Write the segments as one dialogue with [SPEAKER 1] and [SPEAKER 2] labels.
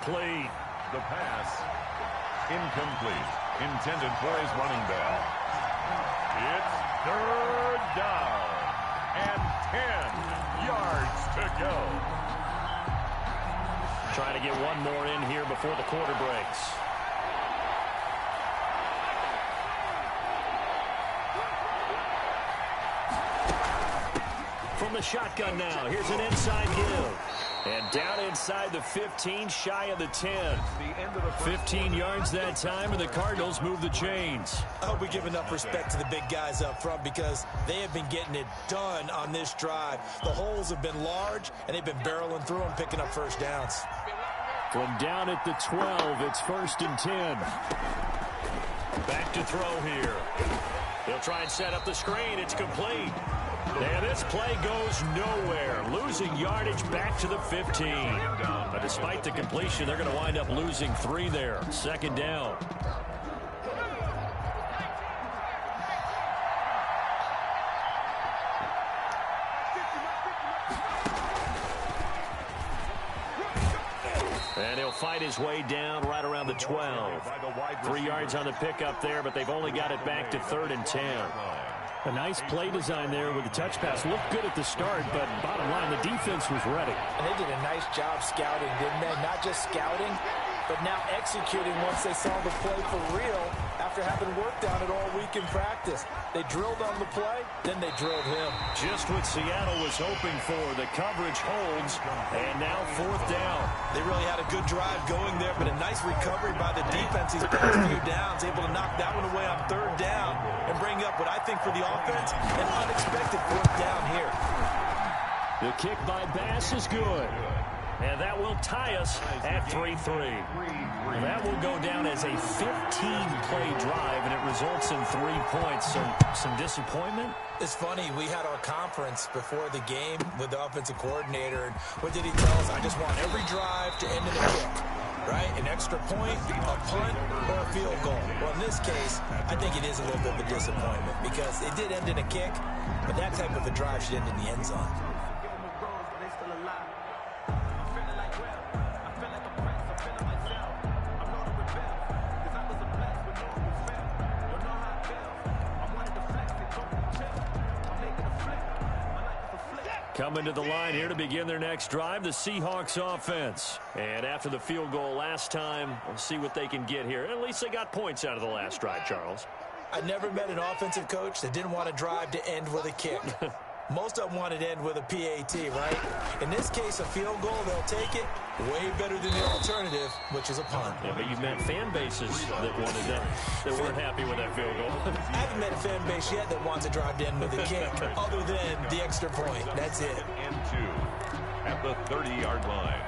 [SPEAKER 1] Complete. The pass. Incomplete. Intended for his running back. It's third down. And 10 yards to go.
[SPEAKER 2] Trying to get one more in here before the quarter breaks. From the shotgun now, here's an inside give. And down inside the 15, shy of the 10. 15 yards that time, and the Cardinals move the chains.
[SPEAKER 3] I hope we give enough respect to the big guys up front because they have been getting it done on this drive. The holes have been large, and they've been barreling through them, picking up first downs.
[SPEAKER 2] From down at the 12, it's 1st and 10. Back to throw here. He'll try and set up the screen. It's complete. And this play goes nowhere. Losing yardage back to the 15. But despite the completion, they're going to wind up losing 3 there. 2nd down. And he'll fight his way down right around the 12. 3 yards on the pickup there, but they've only got it back to 3rd and 10. A nice play design there with the touch pass. Looked good at the start, but bottom line, the defense was ready.
[SPEAKER 3] And they did a nice job scouting, didn't they? Not just scouting, but now executing once they saw the play for real after having worked on it all week in practice. They drilled on the play, then they drilled him.
[SPEAKER 2] Just what Seattle was hoping for. The coverage holds, and now 4th down.
[SPEAKER 3] They really had a good drive going there, but a nice recovery by the defense these past few downs, able to knock that one away on 3rd down and bring up what I think for the offense, an unexpected 4th down here.
[SPEAKER 2] The kick by Bass is good. And that will tie us at 3-3. That will go down as a 15-play drive, and it results in 3 points. So some disappointment?
[SPEAKER 3] It's funny, we had our conference before the game with the offensive coordinator, and what did he tell us? I just want every drive to end in a kick, right? An extra point, a punt, or a field goal. Well, in this case, I think it is a little bit of a disappointment because it did end in a kick, but that type of a drive should end in the end zone.
[SPEAKER 2] Coming to the line here to begin their next drive, the Seahawks offense. And after the field goal last time, we'll see what they can get here. At least they got points out of the last drive, Charles.
[SPEAKER 3] I never met an offensive coach that didn't want a drive to end with a kick. Most of them want it to end with a PAT, right? In this case, a field goal, they'll take it. Way better than the alternative, which is a punt.
[SPEAKER 2] Yeah, but you've met fan bases that wanted that weren't happy with that field goal.
[SPEAKER 3] I haven't met a fan base yet that wants a drive to end with a kick, other than the extra point. That's it.
[SPEAKER 1] And 2 at the 30-yard line.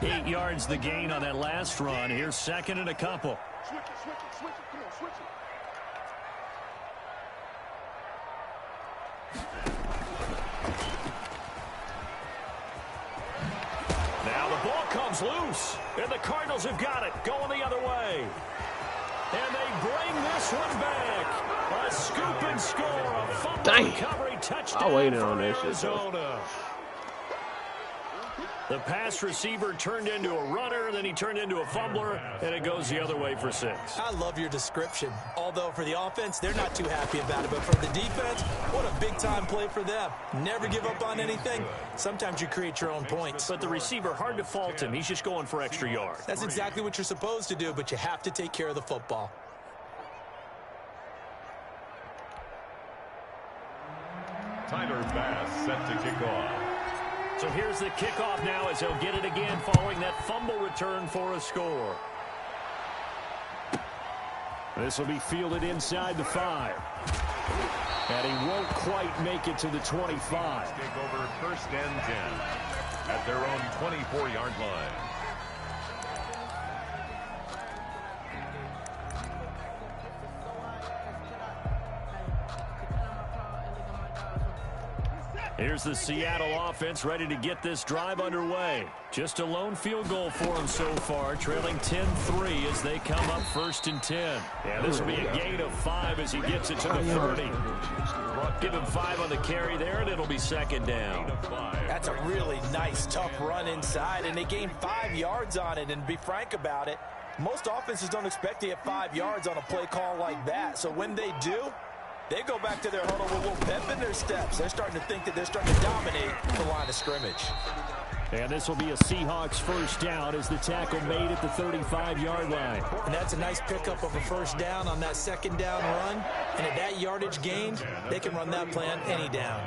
[SPEAKER 2] 8 yards the gain on that last run. Here's 2nd and a couple.
[SPEAKER 4] Switch it. Come on, switch it.
[SPEAKER 2] Now the ball comes loose, and the Cardinals have got it, going the other way. And they bring this one back. A scoop and score, a fumble recovery touchdown.
[SPEAKER 5] I waited on that shit,
[SPEAKER 2] Arizona. The pass receiver turned into a runner, then he turned into a fumbler, and it goes the other way for 6.
[SPEAKER 3] I love your description. Although for the offense, they're not too happy about it. But for the defense, what a big-time play for them. Never give up on anything. Sometimes you create your own points.
[SPEAKER 2] But the receiver, hard to fault him. He's just going for extra yards.
[SPEAKER 3] That's exactly what you're supposed to do, but you have to take care of the football.
[SPEAKER 1] Tyler Bass set to kick off.
[SPEAKER 2] So here's the kickoff now as he'll get it again following that fumble return for a score. This will be fielded inside the 5. And he won't quite make it to the 25.
[SPEAKER 1] Take over 1st and 10 at their own 24-yard line.
[SPEAKER 2] Here's the Seattle offense ready to get this drive underway. Just a lone field goal for them so far, trailing 10-3 as they come up 1st and 10. Yeah, this will be a gain of 5 as he gets it to the 30. Give him 5 on the carry there, and it'll be 2nd down.
[SPEAKER 3] That's a really nice, tough run inside, and they gained 5 yards on it. And be frank about it, most offenses don't expect to get 5 yards on a play call like that. So when they do, they go back to their huddle with a little pep in their steps. They're starting to think that they're starting to dominate the line of scrimmage.
[SPEAKER 2] And this will be a Seahawks 1st down as the tackle made at the 35-yard line.
[SPEAKER 3] And that's a nice pickup of a 1st down on that 2nd down run. And at that yardage gain, they can run that plan any down.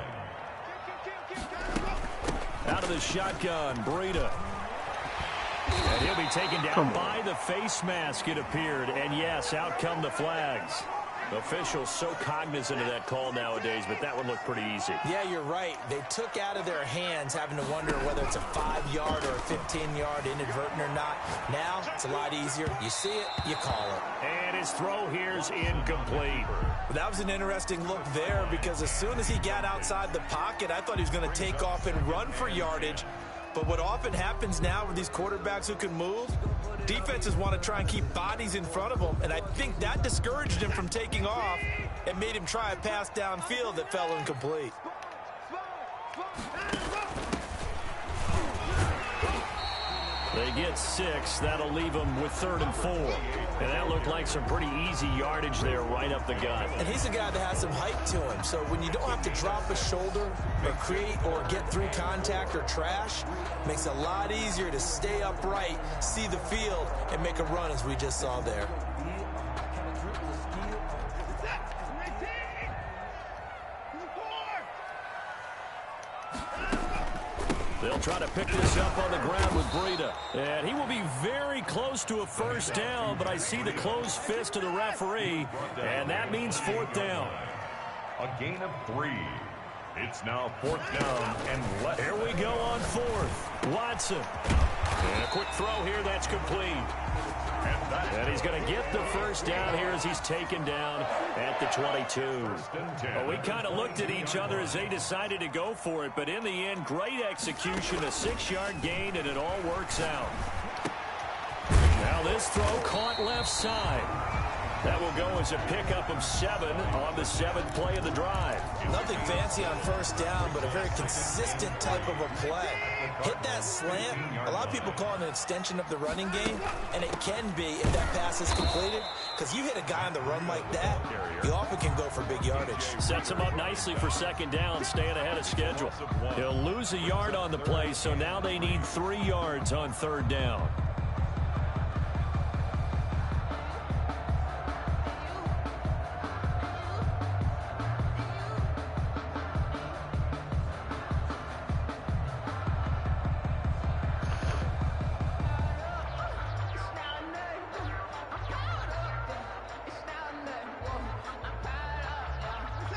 [SPEAKER 2] Out of the shotgun, Breida. And he'll be taken down by the face mask, it appeared. And yes, out come the flags. Officials so cognizant of that call nowadays, but that one looked pretty easy.
[SPEAKER 3] Yeah, you're right. They took out of their hands having to wonder whether it's a 5-yard or a 15-yard inadvertent or not. Now, it's a lot easier. You see it, you call it.
[SPEAKER 2] And his throw here's incomplete.
[SPEAKER 3] That was an interesting look there because as soon as he got outside the pocket, I thought he was going to take off and run for yardage. But what often happens now with these quarterbacks who can move, defenses want to try and keep bodies in front of them, and I think that discouraged him from taking off and made him try a pass downfield that fell incomplete.
[SPEAKER 2] They get 6. That'll leave them with 3rd and 4. And that looked like some pretty easy yardage there right up the gut.
[SPEAKER 3] And he's a guy that has some height to him. So when you don't have to drop a shoulder or create or get through contact or trash, it makes it a lot easier to stay upright, see the field, and make a run as we just saw there.
[SPEAKER 2] They'll try to pick this up on the ground with Breida. And he will be very close to a 1st down, but I see the closed fist of the referee, and that means 4th down.
[SPEAKER 1] A gain of 3. It's now 4th down and less.
[SPEAKER 2] Here we go on 4th. Watson. And a quick throw here that's complete. And he's going to get the 1st down here as he's taken down at the 22. Well, we kind of looked at each other as they decided to go for it, but in the end, great execution, a 6-yard gain, and it all works out. Now this throw caught left side. That will go as a pickup of 7 on the 7th play of the drive.
[SPEAKER 3] Nothing fancy on 1st down, but a very consistent type of a play. Hit that slant. A lot of people call it an extension of the running game, and it can be if that pass is completed, because you hit a guy on the run like that, you often can go for big yardage.
[SPEAKER 2] Sets him up nicely for 2nd down, staying ahead of schedule. He'll lose a yard on the play, so now they need 3 yards on 3rd down.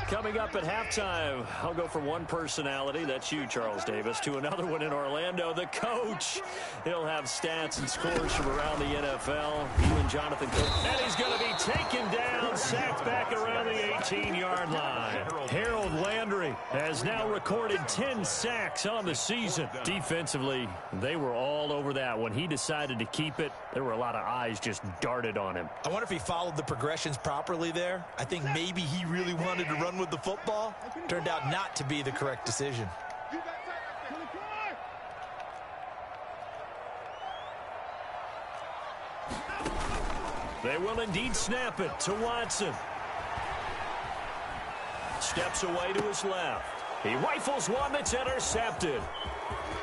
[SPEAKER 2] Coming up at halftime, I'll go from one personality, that's you, Charles Davis, to another one in Orlando, the coach. He'll have stats and scores from around the NFL. You and Jonathan Cook. And he's going to be taken down, sacked back around the 18-yard line. Harold Landry has now recorded 10 sacks on the season. Defensively, they were all over that. When he decided to keep it, there were a lot of eyes just darted on him.
[SPEAKER 3] I wonder if he followed the progressions properly there. I think maybe he really wanted to run with the football. Turned out not to be the correct decision.
[SPEAKER 2] They will indeed snap it to Watson. Steps away to his left. He rifles one that's intercepted.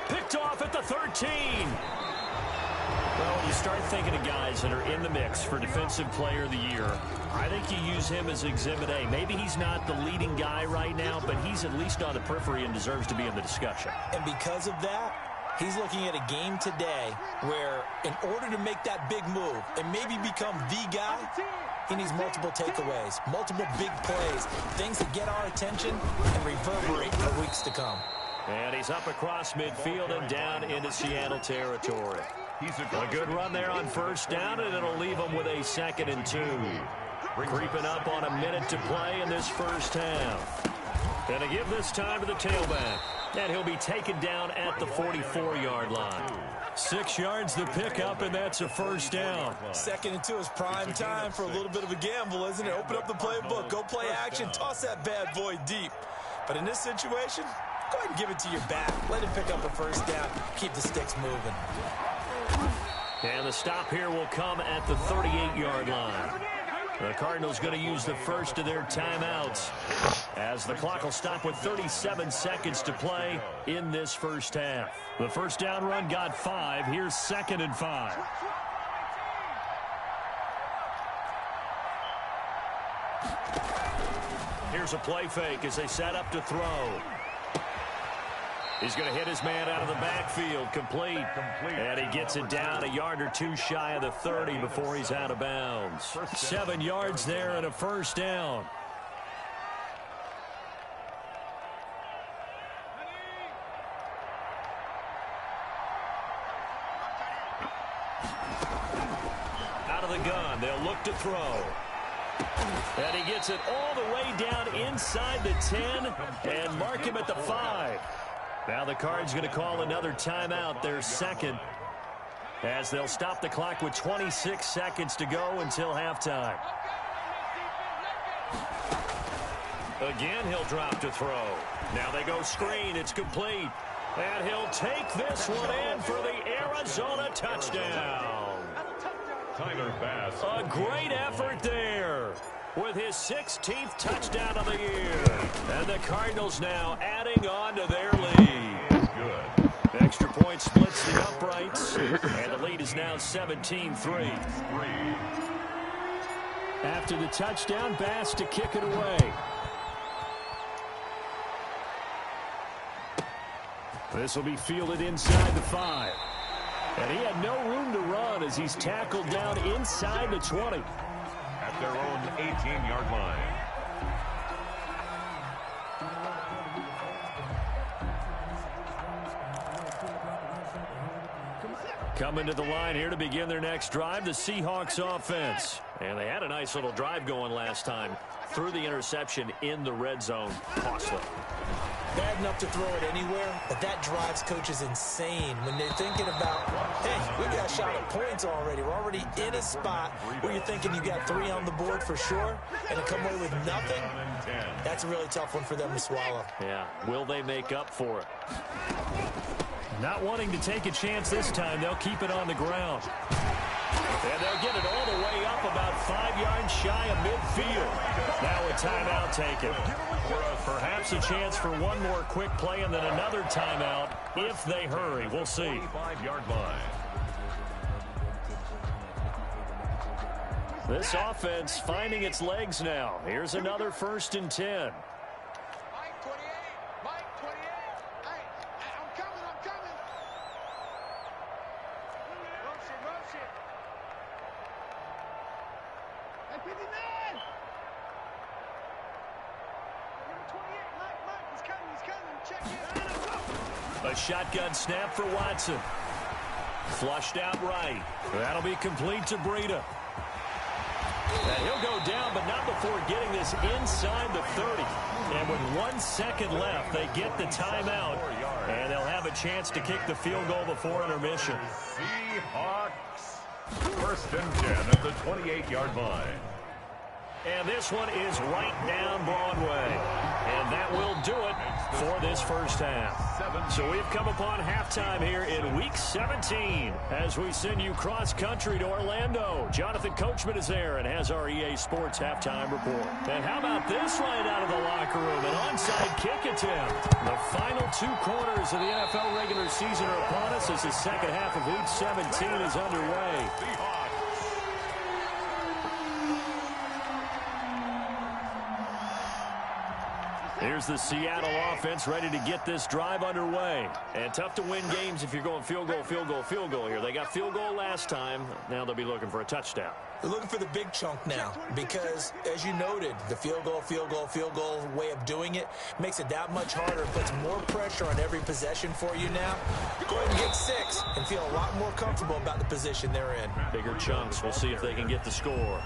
[SPEAKER 2] Picked off at the 13. Well, when you start thinking of guys that are in the mix for Defensive Player of the Year, I think you use him as Exhibit A. Maybe he's not the leading guy right now, but he's at least on the periphery and deserves to be in the discussion.
[SPEAKER 3] And because of that, he's looking at a game today where in order to make that big move and maybe become the guy, he needs multiple takeaways, multiple big plays, things that get our attention and reverberate for weeks to come.
[SPEAKER 2] And he's up across midfield and down into Seattle territory. A good run there on 1st down, and it'll leave him with a 2nd and 2. Creeping up on a minute to play in this first half. And they give this time to the tailback. And he'll be taken down at the 44-yard line. 6 yards to pick up, and that's a first down.
[SPEAKER 3] 2nd and 2 is prime time for a little bit of a gamble, isn't it? Open up the playbook, go play action, toss that bad boy deep. But in this situation, go ahead and give it to your back. Let him pick up a first down. Keep the sticks moving.
[SPEAKER 2] And the stop here will come at the 38-yard line. The Cardinals going to use the first of their timeouts as the clock will stop with 37 seconds to play in this first half. The first down run got 5. Here's 2nd and 5. Here's a play fake as they set up to throw. He's going to hit his man out of the backfield. Complete. And he gets it down a yard or 2 shy of the 30 before he's out of bounds. 7 yards there and a first down. Out of the gun. They'll look to throw. And he gets it all the way down inside the 10 and mark him at the 5. Now the Cards going to call another timeout, their 2nd, as they'll stop the clock with 26 seconds to go until halftime. Again, he'll drop to throw. Now they go screen. It's complete. And he'll take this one in for the Arizona touchdown.
[SPEAKER 1] Tyler Bass.
[SPEAKER 2] A great effort there with his 16th touchdown of the year. And the Cardinals now adding on to their lead.
[SPEAKER 1] Good.
[SPEAKER 2] Extra point splits the uprights. And the lead is now 17-3. After the touchdown, Bass to kick it away. This will be fielded inside the 5. And he had no room to run as he's tackled down inside the 20.
[SPEAKER 1] At their own 18-yard line.
[SPEAKER 2] Coming to the line here to begin their next drive, the Seahawks offense. And they had a nice little drive going last time. Threw the interception in the red zone. Costly.
[SPEAKER 3] Bad enough to throw it anywhere, but that drives coaches insane when they're thinking about, hey, we got a shot at points already. We're already in a spot where you're thinking you got 3 on the board for sure, and to come away with nothing, that's a really tough one for them to swallow.
[SPEAKER 2] Yeah, will they make up for it? Not wanting to take a chance this time, they'll keep it on the ground. And they'll get it all the way up about 5 yards shy of midfield. Now a timeout taken. Perhaps a chance for one more quick play and then another timeout if they hurry. We'll see.
[SPEAKER 1] 25-yard line.
[SPEAKER 2] This offense finding its legs now. Here's another 1st and 10.
[SPEAKER 4] Mike 28. Mike 28. Hey, I'm coming. Rush it. Hey, 59. Number 28. Mike, he's coming. Check in.
[SPEAKER 2] A shotgun snap for Watson. Flushed out right. That'll be complete to Breida. And he'll go down, but not before getting this inside the 30. And with 1 second left, they get the timeout. And they'll have a chance to kick the field goal before intermission.
[SPEAKER 1] Seahawks. 1st and 10 at the 28-yard line.
[SPEAKER 2] And this one is right down Broadway. And that will do it for this first half. So we've come upon halftime here in Week 17 as we send you cross-country to Orlando. Jonathan Coachman is there and has our EA Sports halftime report. And how about this right out of the locker room? An onside kick attempt. The final 2 quarters of the NFL regular season are upon us as the second half of Week 17 is underway. Here's the Seattle offense ready to get this drive underway. And tough to win games if you're going field goal here. They got field goal last time. Now they'll be looking for a touchdown.
[SPEAKER 3] They're looking for the big chunk now because, as you noted, the field goal way of doing it makes it that much harder, puts more pressure on every possession for you now. Go ahead and get 6 and feel a lot more comfortable about the position they're in.
[SPEAKER 2] Bigger chunks. We'll see if they can get the score.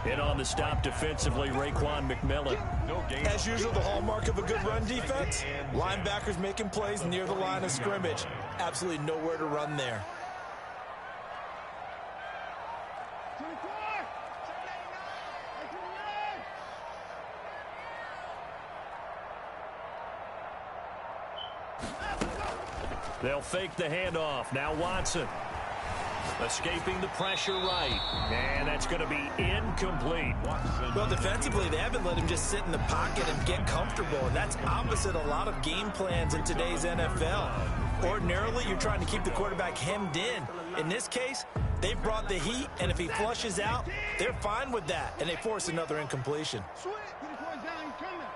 [SPEAKER 2] In on the stop defensively, Raekwon McMillan.
[SPEAKER 3] As usual, the hallmark mark of a good run defense? Linebackers making plays near the line of scrimmage. Absolutely nowhere to run there.
[SPEAKER 4] 24, 789,
[SPEAKER 2] They'll fake the handoff. Now Watson. Escaping the pressure right. And that's going to be incomplete.
[SPEAKER 3] Well, defensively, they haven't let him just sit in the pocket and get comfortable, and that's opposite a lot of game plans in today's NFL. Ordinarily, you're trying to keep the quarterback hemmed in. In this case, they brought the heat, and if he flushes out, they're fine with that, and they force another incompletion.
[SPEAKER 4] Sweet. 24 down, he's coming.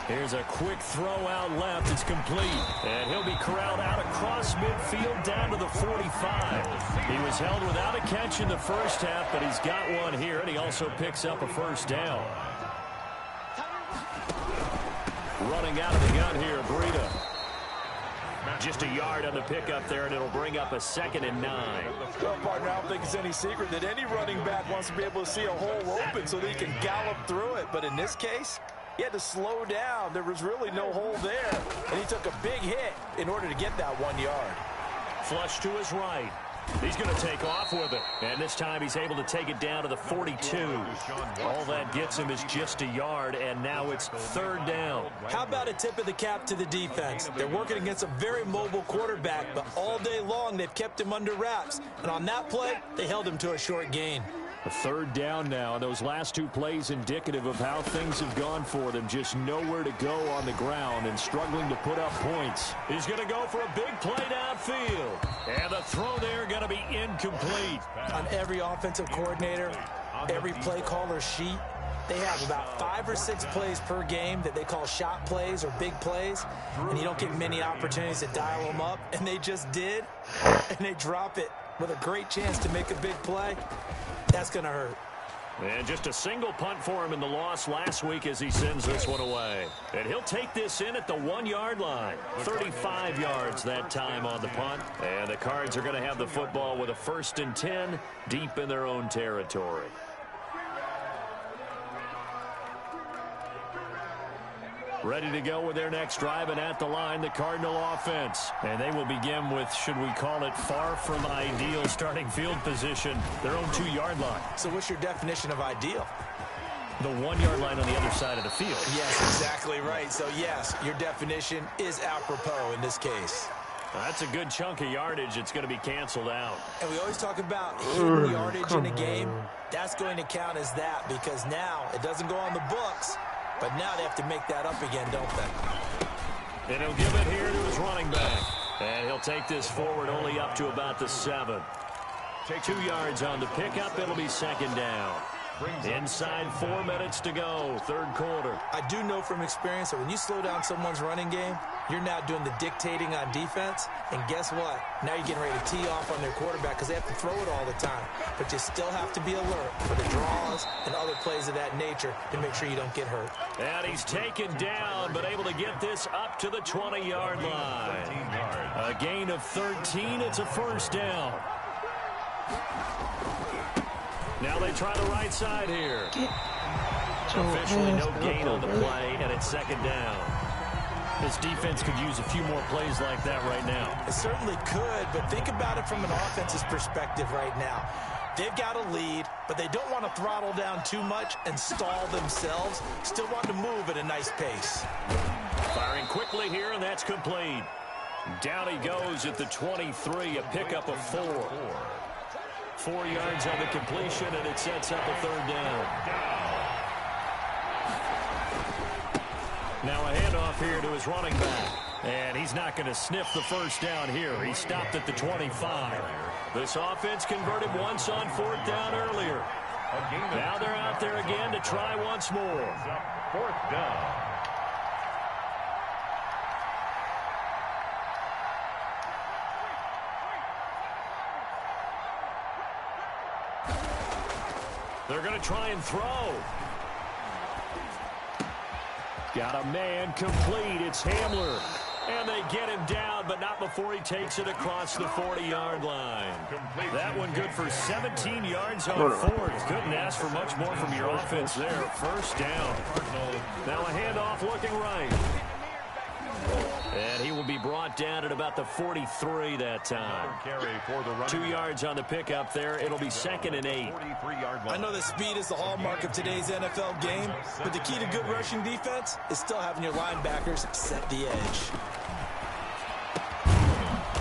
[SPEAKER 2] Here's a quick throw out left. It's complete. And he'll be corralled out across midfield down to the 45. He was held without a catch in the first half, but he's got one here, and he also picks up a first down. Running out of the gun here, Breida. Just a yard on the pickup there, and it'll bring up a 2nd and 9.
[SPEAKER 3] Well, partner, I don't think it's any secret that any running back wants to be able to see a hole open so that he can gallop through it. But in this case, he had to slow down. There was really no hole there, and he took a big hit in order to get that 1 yard.
[SPEAKER 2] Flush to his right. He's going to take off with it. And this time he's able to take it down to the 42. All that gets him is just a yard, and now it's 3rd down.
[SPEAKER 3] How about a tip of the cap to the defense? They're working against a very mobile quarterback, but all day long they've kept him under wraps. And on that play, they held him to a short gain.
[SPEAKER 2] A 3rd down now, and those last 2 plays indicative of how things have gone for them. Just nowhere to go on the ground and struggling to put up points. He's going to go for a big play downfield. And the throw there going to be incomplete.
[SPEAKER 3] On every offensive coordinator, every play caller sheet, they have about 5 or 6 plays per game that they call shot plays or big plays, and you don't get many opportunities to dial them up, and they just did, and they drop it with a great chance to make a big play. That's going to hurt.
[SPEAKER 2] And just a single punt for him in the loss last week as he sends this one away. And he'll take this in at the 1-yard line. 35 yards that time on the punt. And the Cards are going to have the football with a 1st and 10 deep in their own territory. Ready to go with their next drive, and at the line, the Cardinal offense. And they will begin with, should we call it, far from ideal starting field position, their own 2-yard line.
[SPEAKER 3] So what's your definition of ideal?
[SPEAKER 2] The 1-yard line on the other side of the field.
[SPEAKER 3] Yes, exactly right. So, yes, your definition is apropos in this case.
[SPEAKER 2] That's a good chunk of yardage. It's going to be canceled out.
[SPEAKER 3] And we always talk about hidden yardage in a game. That's going to count as that because now it doesn't go on the books. But now they have to make that up again, don't they?
[SPEAKER 2] And he'll give it here to his running back. And he'll take this forward only up to about the 7. 2 yards on the pickup. It'll be 2nd down. Inside 4 minutes to go, 3rd quarter.
[SPEAKER 3] I do know from experience that when you slow down someone's running game, you're now doing the dictating on defense. And guess what? Now you're getting ready to tee off on their quarterback because they have to throw it all the time. But you still have to be alert for the draws and other plays of that nature to make sure you don't get hurt.
[SPEAKER 2] And he's taken down, but able to get this up to the 20-yard line. A gain of 13. It's a 1st down. Now they try the right side here. Officially no gain on the play, and it's 2nd down. This defense could use a few more plays like that right now.
[SPEAKER 3] It certainly could, but think about it from an offense's perspective right now. They've got a lead, but they don't want to throttle down too much and stall themselves. Still want to move at a nice pace.
[SPEAKER 2] Firing quickly here, and that's complete. Down he goes at the 23, a pickup of 4. 4 yards on the completion, and it sets up a 3rd down. Now a handoff here to his running back. And he's not going to sniff the 1st down here. He stopped at the 25. This offense converted once on 4th down earlier. Now they're out there again to try once more.
[SPEAKER 1] 4th down.
[SPEAKER 2] They're going to try and throw. Got a man complete. It's Hamler. And they get him down, but not before he takes it across the 40-yard line. That one good for 17 yards on fourth. Couldn't ask for much more from your offense there. First down. Now a handoff looking right. And he will be brought down at about the 43 that time. 2 yards on the pickup there. It'll be 2nd and 8.
[SPEAKER 3] I know that speed is the hallmark of today's NFL game, but the key to good rushing defense is still having your linebackers set the edge.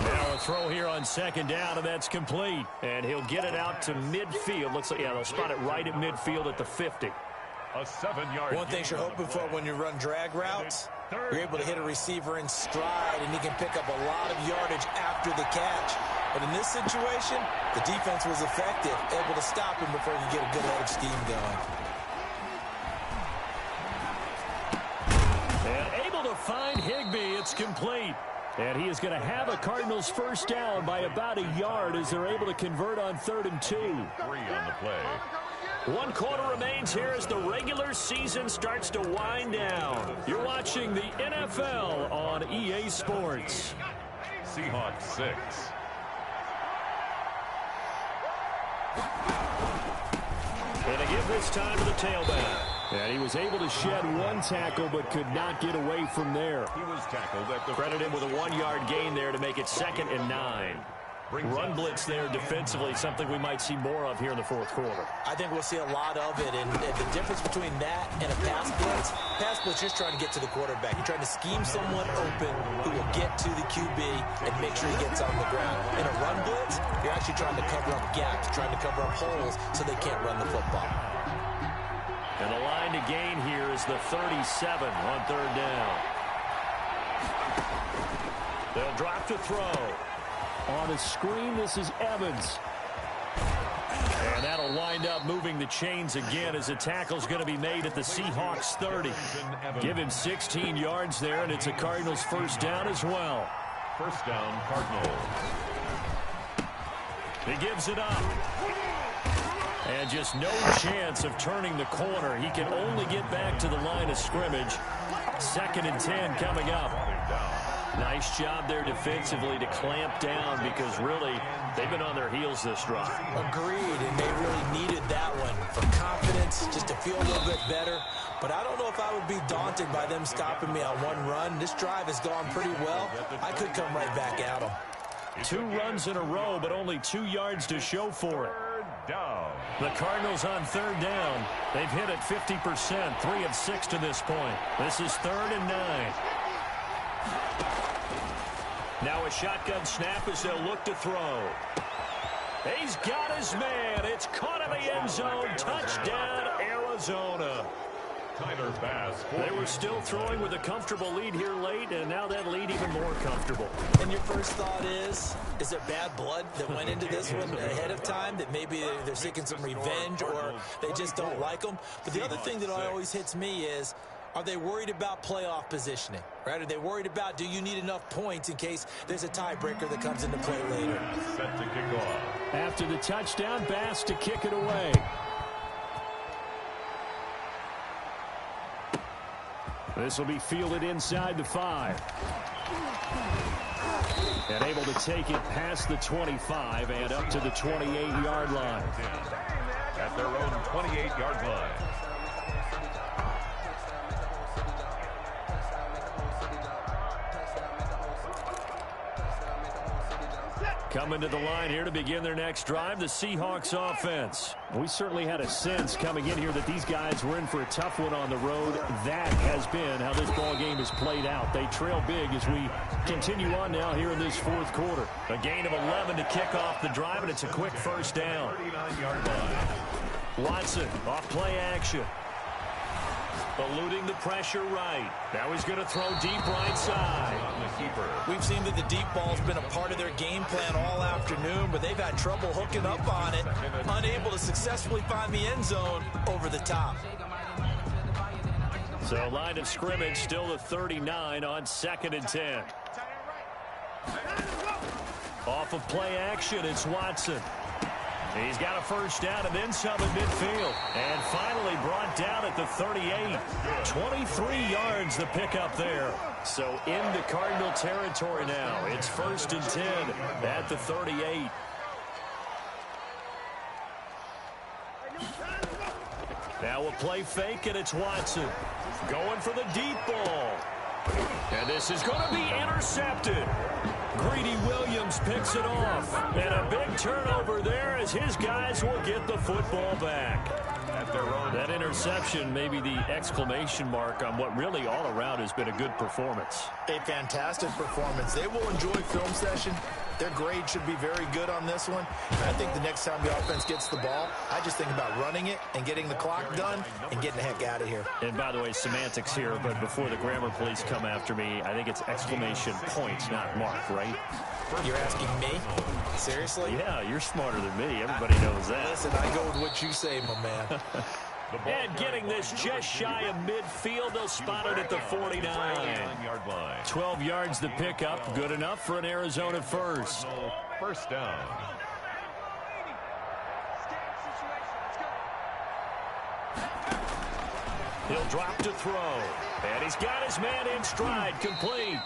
[SPEAKER 2] Now a throw here on 2nd down, and that's complete. And he'll get it out to midfield. Looks like, yeah, they'll spot it right at midfield at the 50.
[SPEAKER 1] A 7-yard.
[SPEAKER 3] One thing you're hoping for when you run drag routes, you're able to hit a receiver in stride, and he can pick up a lot of yardage after the catch. But in this situation, the defense was effective, able to stop him before he could get a good head of steam going.
[SPEAKER 2] And able to find Higbee. It's complete. And he is going to have a Cardinals first down by about a yard as they're able to convert on 3rd and 2.
[SPEAKER 1] 3 on the play.
[SPEAKER 2] 1 quarter remains here as the regular season starts to wind down. You're watching the NFL on EA Sports.
[SPEAKER 1] Seahawks 6.
[SPEAKER 2] And they give this time to the tailback. And he was able to shed 1 tackle but could not get away from there.
[SPEAKER 1] He was tackled at the
[SPEAKER 2] Credit him with a 1-yard gain there to make it 2nd and 9. Run blitz there defensively, something we might see more of here in the 4th quarter.
[SPEAKER 3] I think we'll see a lot of it, and the difference between that and a pass blitz, just trying to get to the quarterback. You're trying to scheme someone open who will get to the QB and make sure he gets on the ground. In a run blitz, you're actually trying to cover up gaps, trying to cover up holes so they can't run the football.
[SPEAKER 2] And the line to gain here is the 37 on 3rd down. They'll drop to throw. On a screen, this is Evans. And that'll wind up moving the chains again as a tackle's going to be made at the Seahawks 30. Give him 16 yards there, and it's a Cardinals first down as well.
[SPEAKER 1] First down, Cardinals.
[SPEAKER 2] He gives it up. And just no chance of turning the corner. He can only get back to the line of scrimmage. 2nd and 10 coming up. Nice job there defensively to clamp down because really they've been on their heels this drive.
[SPEAKER 3] Agreed, and they really needed that one for confidence, just to feel a little bit better. But I don't know if I would be daunted by them stopping me on 1 run. This drive has gone pretty well. I could come right back at them.
[SPEAKER 2] 2 runs in a row, but only 2 yards to show for it. The Cardinals on 3rd down. They've hit it 50%, 3 of 6 to this point. This is 3rd and 9. Now a shotgun snap as they'll look to throw. He's got his man. It's caught in the end zone. Touchdown, Arizona.
[SPEAKER 1] Tyler Bass.
[SPEAKER 2] They were still throwing with a comfortable lead here late, and now that lead even more comfortable.
[SPEAKER 3] And your first thought is there bad blood that went into this one ahead of time, that maybe they're seeking some revenge or they just don't like them? But the other thing that always hits me is, are they worried about playoff positioning, right? Are they worried about, do you need enough points in case there's a tiebreaker that comes into play later?
[SPEAKER 1] Set to kick off.
[SPEAKER 2] After the touchdown, Bass to kick it away. This will be fielded inside the 5. And able to take it past the 25 and up to the 28-yard line.
[SPEAKER 1] At their own 28-yard line.
[SPEAKER 2] Coming to the line here to begin their next drive, the Seahawks offense. We certainly had a sense coming in here that these guys were in for a tough one on the road. That has been how this ball game has played out. They trail big as we continue on now here in this 4th quarter. A gain of 11 to kick off the drive, and it's a quick first down.
[SPEAKER 1] 39-yard line.
[SPEAKER 2] Watson off play action. Eluding the pressure right. Now he's going to throw deep right side.
[SPEAKER 3] We've seen that the deep ball's been a part of their game plan all afternoon, but they've had trouble hooking up on it, unable to successfully find the end zone over the top.
[SPEAKER 2] So line of scrimmage still the 39 on 2nd and 10. Off of play action, it's Watson. He's got a first down and then some in midfield. And finally brought down at the 38. 23 yards the pickup there. So into Cardinal territory now. It's 1st and 10 at the 38. Now a play fake, and it's Watson going for the deep ball. And this is going to be intercepted. Greedy Williams picks it off. And a big turnover there as his guys will get the football back. That interception may be the exclamation mark on what really all around has been a good performance.
[SPEAKER 3] A fantastic performance. They will enjoy film session. Their grade should be very good on this one. And I think the next time the offense gets the ball, I just think about running it and getting the clock done and getting the heck out of here.
[SPEAKER 2] And by the way, semantics here, but before the grammar police come after me, I think it's exclamation points, not mark, right?
[SPEAKER 3] You're asking me? Seriously?
[SPEAKER 2] Yeah, you're smarter than me. Everybody knows that.
[SPEAKER 3] Listen, I go with what you say, my man.
[SPEAKER 2] And getting this just shy of midfield, they'll spot it at the 49. 12 yards to pick up, good enough for an Arizona first.
[SPEAKER 1] First down.
[SPEAKER 2] He'll drop to throw. And he's got his man in stride, complete.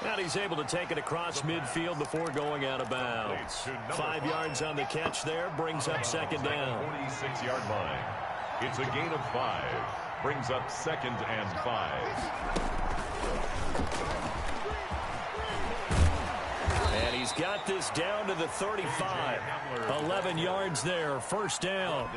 [SPEAKER 2] And he's able to take it across midfield before going out of bounds. 5 yards on the catch there, brings up second down.
[SPEAKER 1] 46-yard line. It's a gain of 5. Brings up 2nd and 5.
[SPEAKER 2] And he's got this down to the 35. 11 yards there, first down.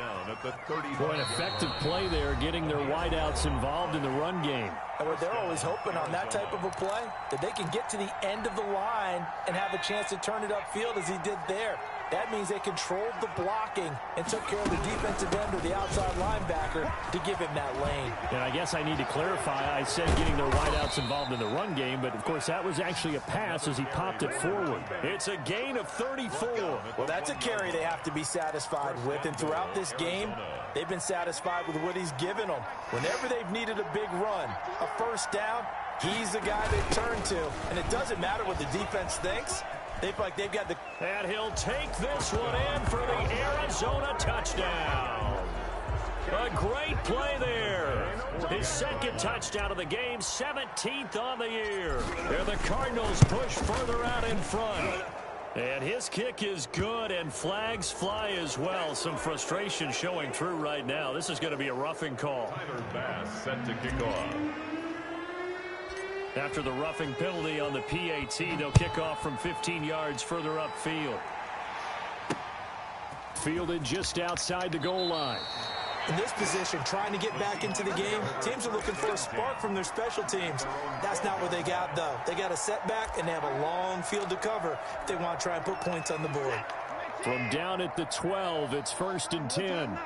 [SPEAKER 2] Boy, an effective play there, getting their wideouts involved in the run game.
[SPEAKER 3] And what they're always hoping on that type of a play, that they can get to the end of the line and have a chance to turn it upfield as he did there. That means they controlled the blocking and took care of the defensive end or the outside linebacker to give him that lane.
[SPEAKER 2] And I guess I need to clarify, I said getting their wideouts involved in the run game, but of course that was actually a pass as he popped it forward. It's a gain of 34.
[SPEAKER 3] Well, that's a carry they have to be satisfied with, and throughout this game, they've been satisfied with what he's given them. Whenever they've needed a big run, a first down, he's the guy they turn to. And it doesn't matter what the defense thinks. They feel like they've got the...
[SPEAKER 2] And he'll take this one in for the Arizona touchdown. A great play there. His second touchdown of the game, 17th on the year. And the Cardinals push further out in front. And his kick is good, and flags fly as well. Some frustration showing through right now. This is going to be a roughing call.
[SPEAKER 1] Tyler Bass set to kick off.
[SPEAKER 2] After the roughing penalty on the PAT, they'll kick off from 15 yards further upfield. Fielded just outside the goal line.
[SPEAKER 3] In this position, trying to get back into the game, teams are looking for a spark from their special teams. That's not what they got, though. They got a setback, and they have a long field to cover if they want to try and put points on the board.
[SPEAKER 2] From down at the 12, it's 1st and 10.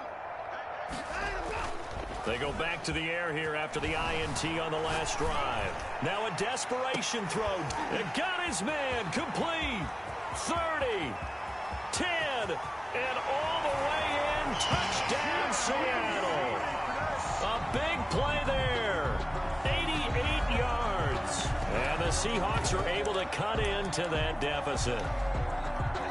[SPEAKER 2] They go back to the air here after the INT on the last drive. Now a desperation throw. It got his man complete. 30, 10, and all the way in. Touchdown, Seattle. A big play there. 88 yards. And the Seahawks are able to cut into that deficit.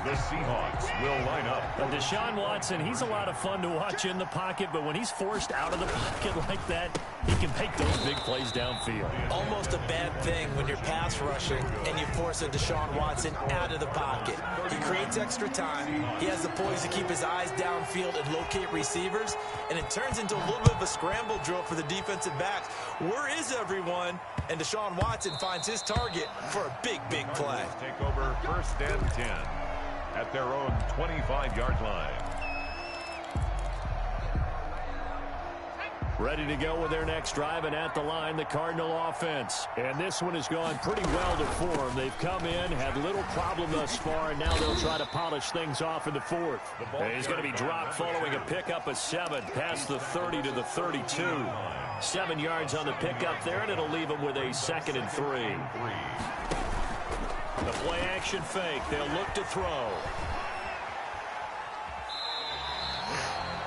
[SPEAKER 1] The Seahawks will line up.
[SPEAKER 2] Deshaun Watson, he's a lot of fun to watch in the pocket, but when he's forced out of the pocket like that, he can make those big plays downfield.
[SPEAKER 3] Almost a bad thing when you're pass rushing and you force a Deshaun Watson out of the pocket. He creates extra time. He has the poise to keep his eyes downfield and locate receivers, and it turns into a little bit of a scramble drill for the defensive backs. Where is everyone? And Deshaun Watson finds his target for a big, big play.
[SPEAKER 1] Take over 1st and 10. At their own 25-yard line.
[SPEAKER 2] Ready to go with their next drive, and at the line, the Cardinal offense. And this one has gone pretty well to form. They've come in, had little problem thus far, and now they'll try to polish things off in the 4th. And he's going to be dropped following a pickup of 7, past the 30 to the 32. 7 yards on the pickup there, and it'll leave him with a 2nd and 3. The play action fake. They'll look to throw.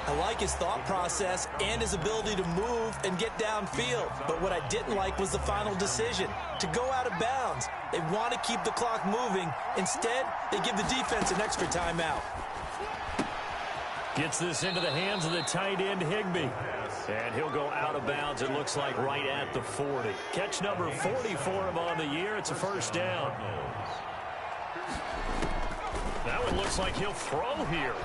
[SPEAKER 3] I like his thought process and his ability to move and get downfield. But what I didn't like was the final decision, to go out of bounds. They want to keep the clock moving. Instead, they give the defense an extra timeout.
[SPEAKER 2] Gets this into the hands of the tight end, Higbee. And he'll go out of bounds, it looks like, right at the 40. Catch number 40 for him on the year. It's a first down. That one looks like he'll throw here.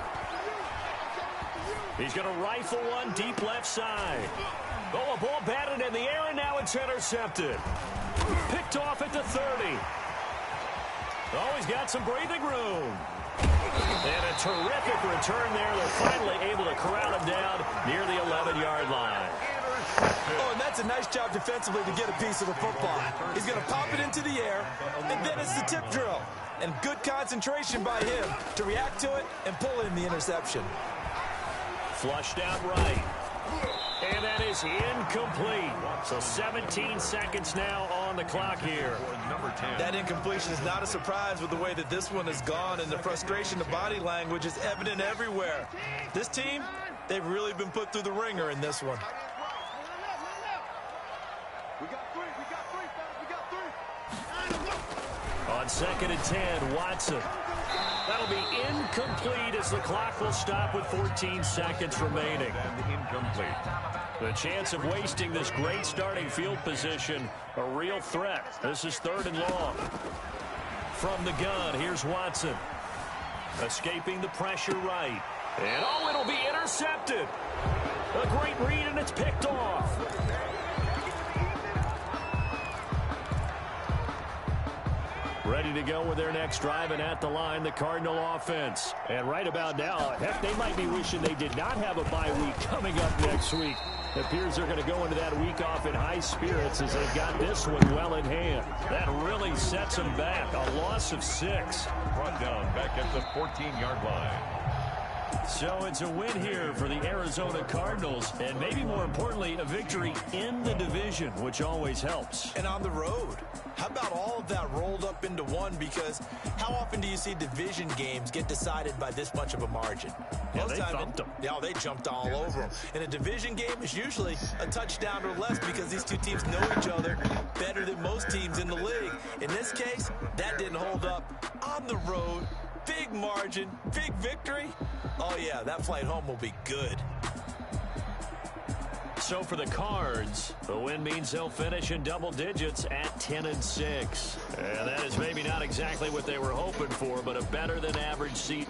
[SPEAKER 2] He's going to rifle one deep left side. Oh, a ball batted in the air, and now it's intercepted. Picked off at the 30. Oh, he's got some breathing room. And a terrific return there. They're finally able to corral him down near the 11-yard line.
[SPEAKER 3] Oh, and that's a nice job defensively to get a piece of the football. He's going to pop it into the air, and then it's the tip drill. And good concentration by him to react to it and pull in the interception.
[SPEAKER 2] Flushed out right. And that is incomplete. So 17 seconds now on the clock here.
[SPEAKER 3] That incompletion is not a surprise with the way that this one has gone, and the frustration, the body language is evident everywhere. This team, they've really been put through the ringer in this one.
[SPEAKER 4] We got three, fellas, we got three.
[SPEAKER 2] On 2nd and 10, Watson. That'll be incomplete as the clock will stop with 14 seconds remaining.
[SPEAKER 1] And incomplete.
[SPEAKER 2] The chance of wasting this great starting field position, a real threat. This is 3rd and long. From the gun, here's Watson. Escaping the pressure right. And oh, it'll be intercepted. A great read, and it's picked off. Ready to go with their next drive, and at the line, the Cardinal offense. And right about now, heck, they might be wishing they did not have a bye week coming up next week. It appears they're going to go into that week off in high spirits as they've got this one well in hand. That really sets them back. A loss of 6.
[SPEAKER 1] Brought down back at the 14-yard line.
[SPEAKER 2] So it's a win here for the Arizona Cardinals, and maybe more importantly, a victory in the division, which always helps.
[SPEAKER 3] And on the road. How about all of that rolled up into one? Because how often do you see division games get decided by this much of a margin?
[SPEAKER 2] Yeah, they thumped them.
[SPEAKER 3] Yeah, they jumped all over them. In a division game, it's usually a touchdown or less because these two teams know each other better than most teams in the league. In this case, that didn't hold up. On the road, big margin, big victory. Oh, yeah, that flight home will be good.
[SPEAKER 2] So for the Cards, the win means they'll finish in double digits at 10-6. And that is maybe not exactly what they were hoping for, but a better than average seat.